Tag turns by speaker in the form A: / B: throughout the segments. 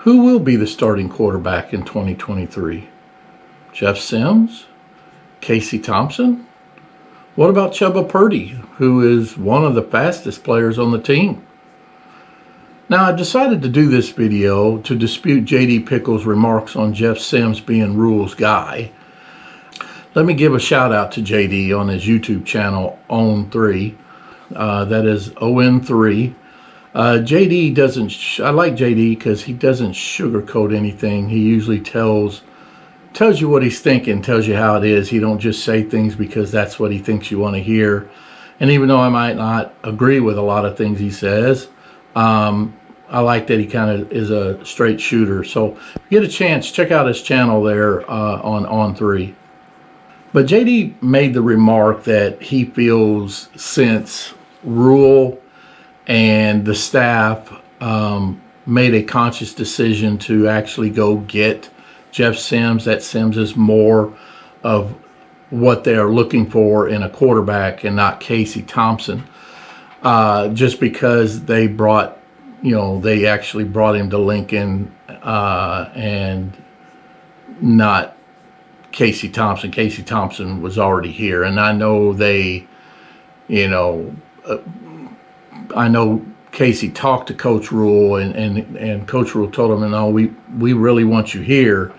A: Who will be the starting quarterback in 2023? Jeff Sims? Casey Thompson? What about Chubba Purdy, who is one of the fastest players on the team? Now, I decided to do this video to dispute J.D. Pickles' remarks on Jeff Sims being Rhule's guy. Let me give a shout out to J.D. on his YouTube channel, OWN3. That is ON3. J.D. doesn't, I like J.D. because he doesn't sugarcoat anything. He usually tells you what he's thinking, tells you how it is. He don't just say things because that's what he thinks you want to hear. And even though I might not agree with a lot of things he says, I like that he kind of is a straight shooter. So if you get a chance, check out his channel there on ON3. But J.D. made the remark that he feels since Rhule and the staff made a conscious decision to actually go get Jeff Sims, that Sims is more of what they are looking for in a quarterback and not Casey Thompson. Just because they brought, they actually brought him to Lincoln and not Casey Thompson. Casey Thompson was already here. And I know they, I know Casey talked to Coach Rhule and Coach Rhule told him, no, we really want you here.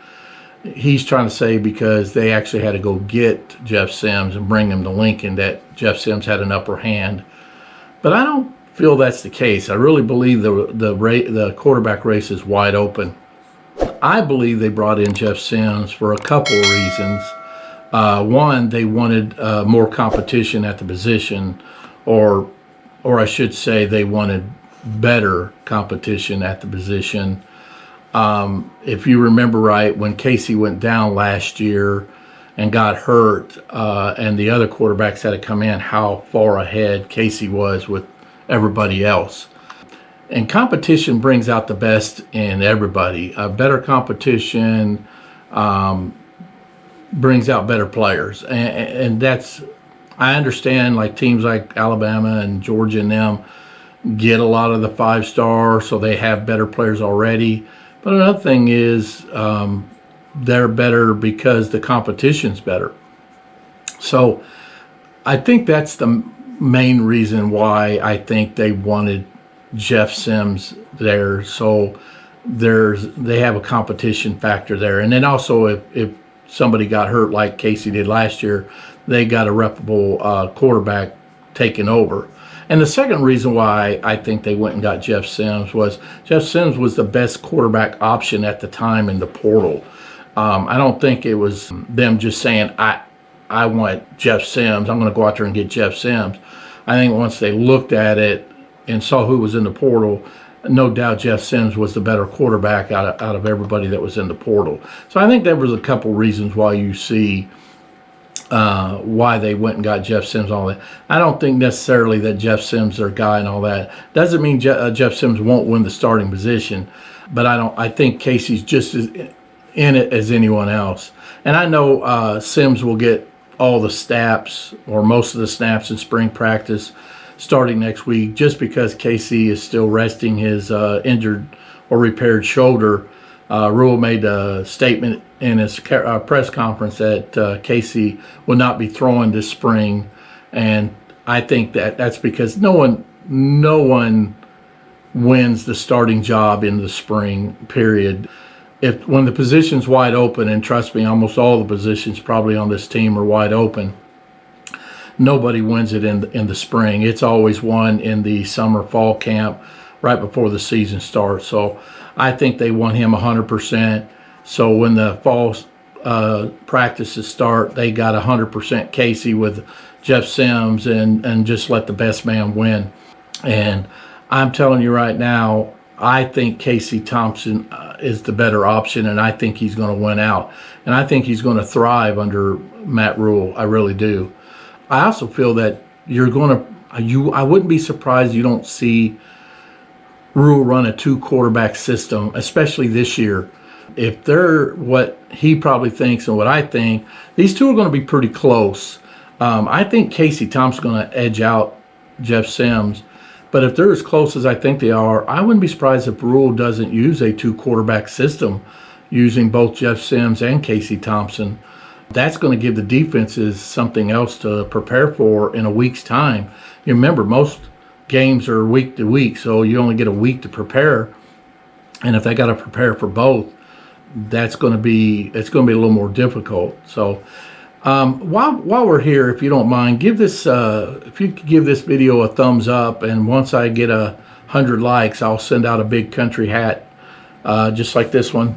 A: He's trying to say because they actually had to go get Jeff Sims and bring him to Lincoln that Jeff Sims had an upper hand. But I don't feel that's the case. I really believe the quarterback race is wide open. I believe they brought in Jeff Sims for a couple of reasons. One, they wanted more competition at the position, or I should say they wanted better competition at the position. If you remember right, when Casey went down last year and got hurt, and the other quarterbacks had to come in, how far ahead Casey was with everybody else. And competition brings out the best in everybody. Better competition brings out better players. And that's, I understand, like teams like Alabama and Georgia and them get a lot of the 5-star, so they have better players already. But another thing is they're better because the competition's better. So I think that's the main reason why I think they wanted Jeff Sims there. So they have a competition factor there. And then also if somebody got hurt like Casey did last year, they got a reputable quarterback taking over. And the second reason why I think they went and got Jeff Sims was Jeff Sims was the best quarterback option at the time in the portal. I don't think it was them just saying, I want Jeff Sims, I'm going to go out there and get Jeff Sims. I think once they looked at it and saw who was in the portal, no doubt Jeff Sims was the better quarterback out of everybody that was in the portal. So I think there was a couple reasons why you see why they went and got Jeff Sims and all that. I don't think necessarily that Jeff Sims is their guy and all that. Doesn't mean Jeff Sims won't win the starting position, but I think Casey's just as in it as anyone else. And I know Sims will get all the snaps or most of the snaps in spring practice starting next week just because Casey is still resting his injured or repaired shoulder. Rhule made a statement in his press conference that Casey will not be throwing this spring, and I think that's because no one wins the starting job in the spring, period. When the position's wide open, and trust me, almost all the positions probably on this team are wide open, nobody wins it in the spring. It's always won in the summer, fall camp, right before the season starts. So I think they want him 100%. So when the fall practices start, they got 100% Casey with Jeff Sims and just let the best man win. And I'm telling you right now, I think Casey Thompson is the better option, and I think he's going to win out. And I think he's going to thrive under Matt Rhule. I really do. I also feel that I wouldn't be surprised you don't see Rhule run a 2-quarterback system, especially this year. If they're what he probably thinks and what I think, these two are going to be pretty close. I think Casey Thompson's going to edge out Jeff Sims, But if they're as close as I think they are, I wouldn't be surprised if Rhule doesn't use a two-quarterback system using both Jeff Sims and Casey Thompson. That's going to give the defenses something else to prepare for in a week's time. You remember, most games are week to week, so you only get a week to prepare. And if they got to prepare for both, it's going to be a little more difficult. So while we're here, if you don't mind, if you could give this video a thumbs up, and once I get 100 likes, I'll send out a big country hat, just like this one,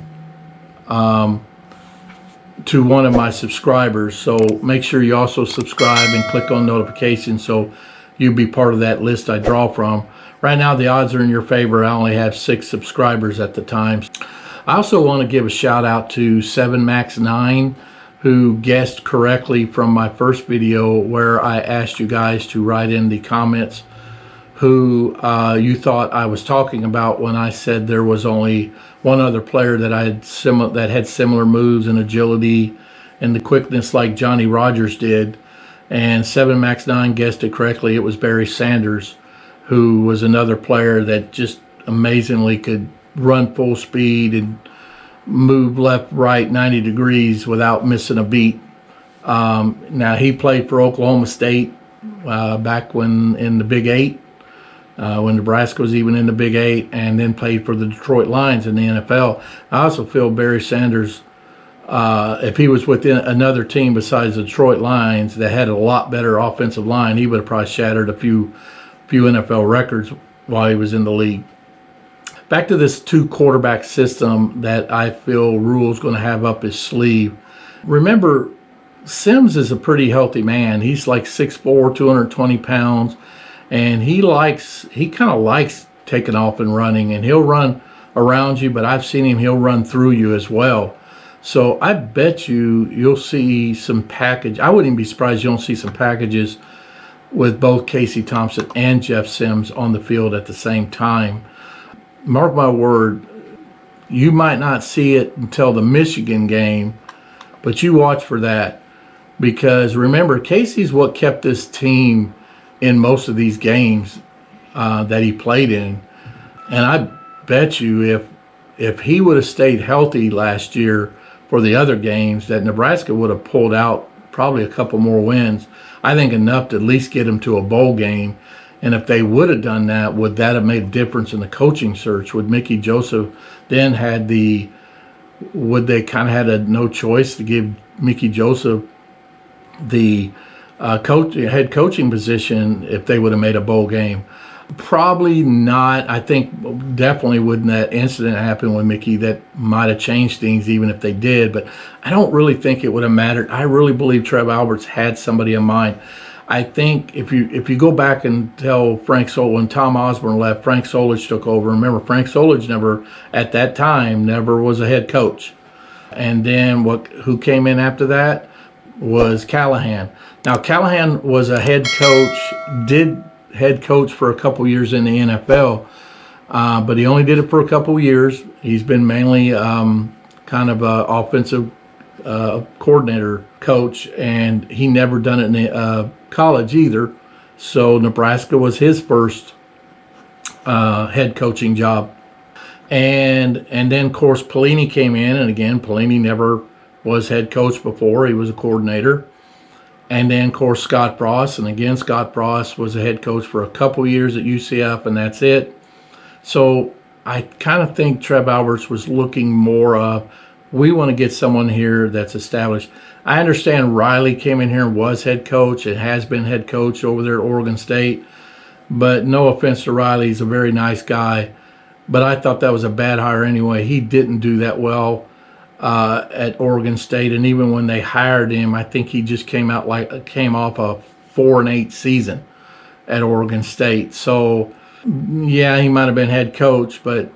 A: to one of my subscribers. So make sure you also subscribe and click on notifications so you'll be part of that list I draw from. Right now the odds are in your favor. I only have 6 subscribers at the time. I also want to give a shout out to 7max9, who guessed correctly from my first video where I asked you guys to write in the comments who you thought I was talking about when I said there was only one other player that had similar moves and agility and the quickness like Johnny Rodgers did. And 7max9 guessed it correctly. It was Barry Sanders, who was another player that just amazingly could run full speed and move left, right, 90 degrees without missing a beat. Now, he played for Oklahoma State back when in the Big 8, when Nebraska was even in the Big 8, and then played for the Detroit Lions in the NFL. I also feel Barry Sanders, if he was within another team besides the Detroit Lions that had a lot better offensive line, he would have probably shattered a few NFL records while he was in the league. Back to this two-quarterback system that I feel Rhule's going to have up his sleeve. Remember, Sims is a pretty healthy man. He's like 6'4", 220 pounds, and he kind of likes taking off and running, and he'll run around you, but I've seen he'll run through you as well. So I bet you'll see some package. I wouldn't even be surprised you don't see some packages with both Casey Thompson and Jeff Sims on the field at the same time. Mark my word, you might not see it until the Michigan game, but you watch for that, because remember, Casey's what kept this team in most of these games that he played in. And I bet you if he would have stayed healthy last year for the other games, that Nebraska would have pulled out probably a couple more wins. I think enough to at least get him to a bowl game. And if they would have done that, would that have made a difference in the coaching search? Would Mickey Joseph then would they kind of had no choice to give Mickey Joseph the head coaching position if they would have made a bowl game? Probably not. I think definitely wouldn't that incident happen with Mickey, that might have changed things even if they did. But I don't really think it would have mattered. I really believe Trev Alberts had somebody in mind. I think if you go back and tell Frank Solich, when Tom Osborne left, Frank Solich took over. Remember, Frank Solich at that time never was a head coach. And then who came in after that was Callahan. Now, Callahan was a head coach, did head coach for a couple years in the NFL, but he only did it for a couple years. He's been mainly kind of an offensive coordinator coach, and he never done it in college either. So Nebraska was his first head coaching job. And then, of course, Pelini came in, and again, Pelini never was head coach before. He was a coordinator. And then, of course, Scott Frost. And again, Scott Frost was a head coach for a couple years at UCF, and that's it. So I kind of think Trev Alberts was looking more of, we want to get someone here that's established. I understand Riley came in here and was head coach and has been head coach over there at Oregon State. But no offense to Riley, he's a very nice guy. But I thought that was a bad hire anyway. He didn't do that well at Oregon State, and even when they hired him, I think he just came off a 4-8 season at Oregon State. So yeah, he might have been head coach, but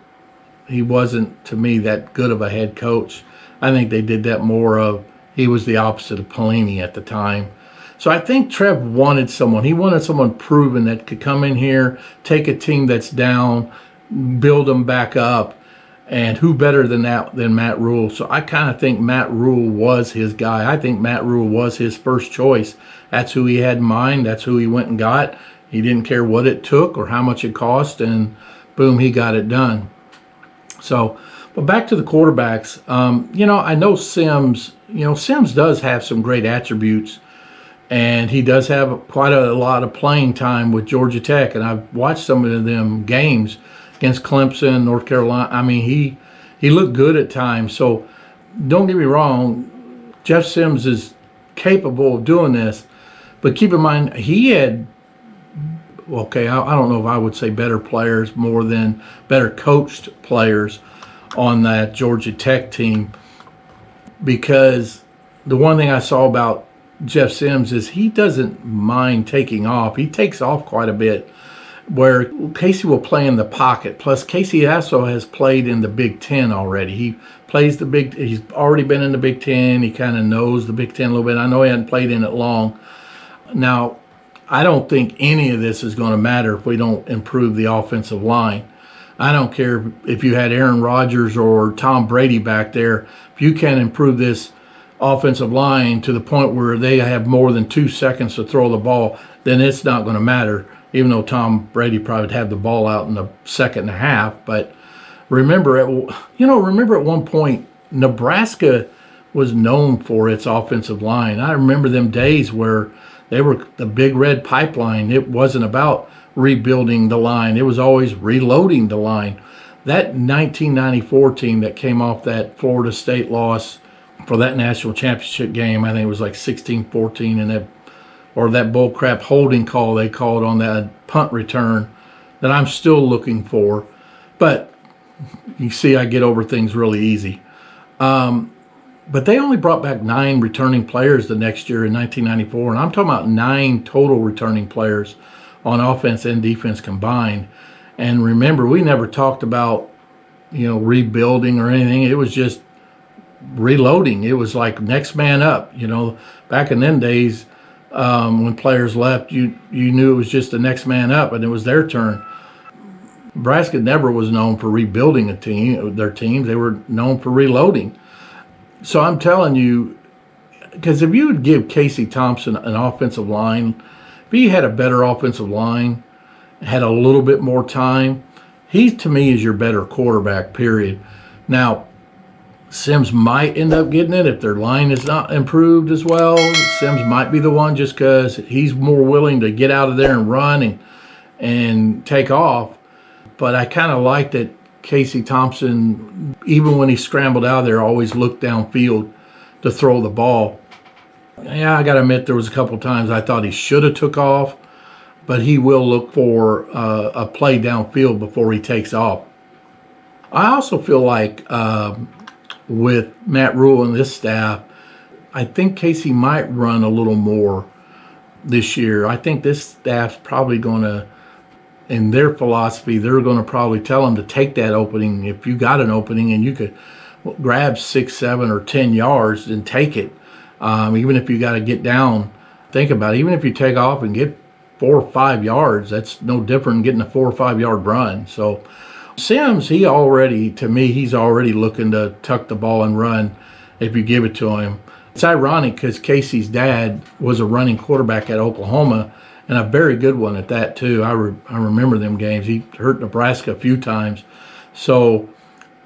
A: he wasn't, to me, that good of a head coach. I think they did that more of, he was the opposite of Pelini at the time. So I think Trev wanted someone. He wanted someone proven that could come in here, take a team that's down, build them back up. And who better than Matt Rhule? So I kind of think Matt Rhule was his guy. I think Matt Rhule was his first choice. That's who he had in mind. That's who he went and got. He didn't care what it took or how much it cost, and boom, he got it done. So, but back to the quarterbacks. I know Sims. Sims does have some great attributes, and he does have quite a lot of playing time with Georgia Tech. And I've watched some of them games against Clemson, North Carolina. I mean, he looked good at times. So don't get me wrong, Jeff Sims is capable of doing this. But keep in mind, he had, okay, I don't know if I would say better players more than better coached players on that Georgia Tech team, because the one thing I saw about Jeff Sims is he doesn't mind taking off. He takes off quite a bit, where Casey will play in the pocket. Plus, Casey also has played in the Big Ten already. He's already been in the Big Ten. He kind of knows the Big Ten a little bit. I know he hadn't played in it long. Now, I don't think any of this is going to matter if we don't improve the offensive line. I don't care if you had Aaron Rodgers or Tom Brady back there. If you can't improve this offensive line to the point where they have more than 2 seconds to throw the ball, then it's not going to matter, even though Tom Brady probably would have the ball out in the second and a half. But remember at one point, Nebraska was known for its offensive line. I remember them days where they were the big red pipeline. It wasn't about rebuilding the line. It was always reloading the line. That 1994 team that came off that Florida State loss for that national championship game, I think it was like 16-14, and that bullcrap holding call they called on that punt return that I'm still looking for. But you see, I get over things really easy. But they only brought back 9 returning players the next year in 1994, and I'm talking about 9 total returning players on offense and defense combined. And remember, we never talked about, rebuilding or anything. It was just reloading. It was like next man up. Back in them days, when players left, you knew it was just the next man up, and it was their turn. Nebraska never was known for rebuilding their teams. They were known for reloading. So I'm telling you, because if you would give Casey Thompson an offensive line, if he had a better offensive line, had a little bit more time, he, to me, is your better quarterback, period. Now, Sims might end up getting it if their line is not improved as well. Sims might be the one just because he's more willing to get out of there and run and take off. But I kind of like that Casey Thompson, even when he scrambled out of there, always looked downfield to throw the ball. Yeah, I got to admit there was a couple times I thought he should have took off, but he will look for a play downfield before he takes off. I also feel like with Matt Rhule and this staff, I think Casey might run a little more this year. I think this staff's probably going to, in their philosophy, they're going to probably tell him to take that opening. If you got an opening and you could grab 6, 7, or 10 yards and take it, even if you got to get down, think about it. Even if you take off and get 4 or 5 yards, that's no different than getting a 4 or 5 yard run. So Sims, he's already looking to tuck the ball and run if you give it to him. It's ironic because Casey's dad was a running quarterback at Oklahoma, and a very good one at that too. I remember them games. He hurt Nebraska a few times. So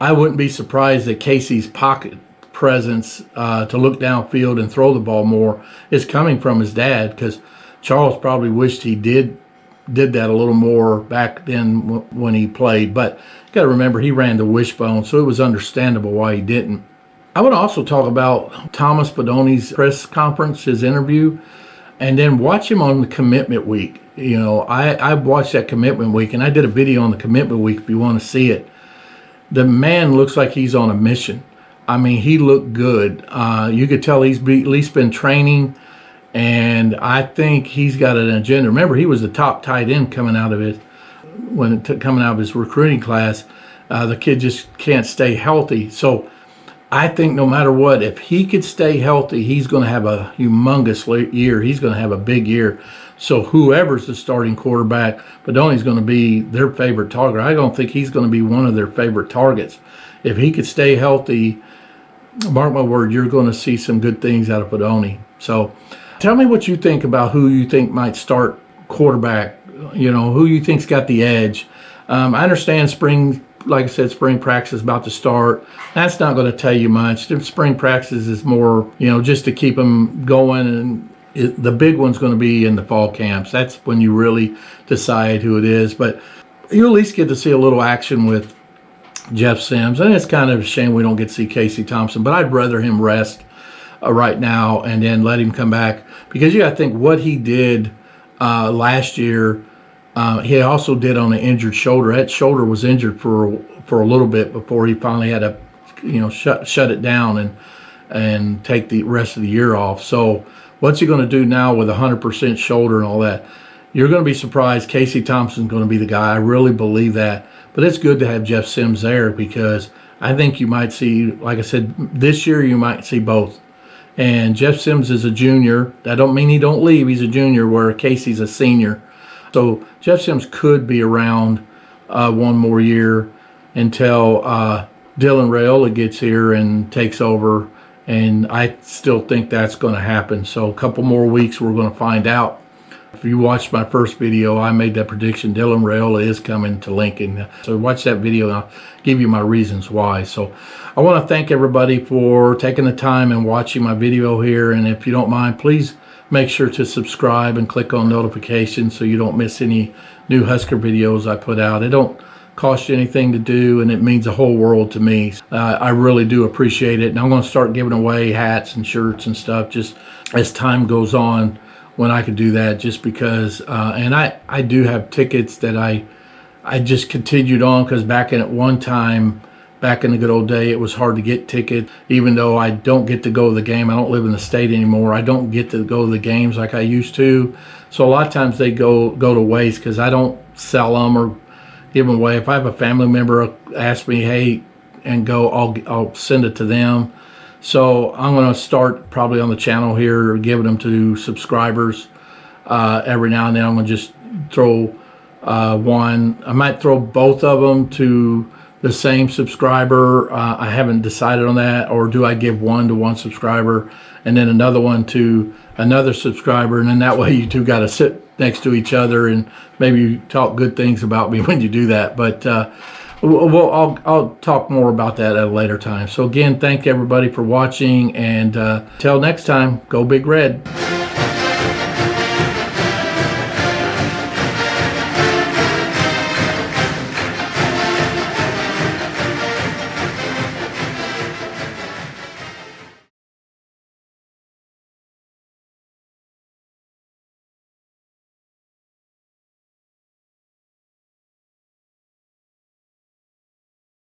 A: I wouldn't be surprised that Casey's pocket presence to look downfield and throw the ball more is coming from his dad, because Charles probably wished he did that a little more back then when he played. But you got to remember, he ran the wishbone, so it was understandable why he didn't. I would also talk about Thomas Fidoni's press conference, his interview, and then watch him on the commitment week. I watched that commitment week, and I did a video on the commitment week if you want to see it. The man looks like he's on a mission. I mean, he looked good. You could tell he's at least been training, and I think he's got an agenda. Remember, he was the top tight end coming out of his recruiting class. The kid just can't stay healthy. So I think no matter what, if he could stay healthy, he's going to have a humongous year. He's going to have a big year. So whoever's the starting quarterback, Fidoni's going to be their favorite target. I don't think he's going to be one of their favorite targets. If he could stay healthy, mark my word, you're going to see some good things out of Fidoni. So tell me what you think about who you think might start quarterback who you think's got the edge. I understand spring, like I said, spring practice is about to start. That's not going to tell you much. The spring practice is more, just to keep them going, and the big one's going to be in the fall camps. That's when you really decide who it is. But you at least get to see a little action with Jeff Sims, and it's kind of a shame we don't get to see Casey Thompson. But I'd rather him rest right now and then let him come back, because you got to think what he did last year. He also did on an injured shoulder. That shoulder was injured for a little bit before he finally had to, shut it down and take the rest of the year off. So what's he going to do now with 100% shoulder and all that? You're going to be surprised. Casey Thompson's going to be the guy. I really believe that. But it's good to have Jeff Sims there, because I think you might see, like I said, this year you might see both. And Jeff Sims is a junior. That don't mean he don't leave. He's a junior, where Casey's a senior. So Jeff Sims could be around one more year until Dylan Raiola gets here and takes over. And I still think that's going to happen. So a couple more weeks, we're going to find out. If you watched my first video, I made that prediction. Dylan Raiola is coming to Lincoln. So watch that video and I'll give you my reasons why. So I want to thank everybody for taking the time and watching my video here. And if you don't mind, please make sure to subscribe and click on notifications so you don't miss any new Husker videos I put out. It don't cost you anything to do, and it means the whole world to me. I really do appreciate it. And I'm going to start giving away hats and shirts and stuff just as time goes on, when I could do that, just because, and I do have tickets that I just continued on, because back in at one time, back in the good old day, it was hard to get tickets. Even though I don't get to go to the game, I don't live in the state anymore, I don't get to go to the games like I used to. So a lot of times they go to waste, because I don't sell them or give them away. If I have a family member ask me, hey, and go, I'll send it to them. So I'm going to start probably on the channel here giving them to subscribers every now and then. I'm going to just throw one. I might throw both of them to the same subscriber. I haven't decided on that. Or do I give one to one subscriber and then another one to another subscriber? And then that way you two got to sit next to each other and maybe talk good things about me when you do that. But I'll talk more about that at a later time. So again, thank everybody for watching, and till next time, go Big Red.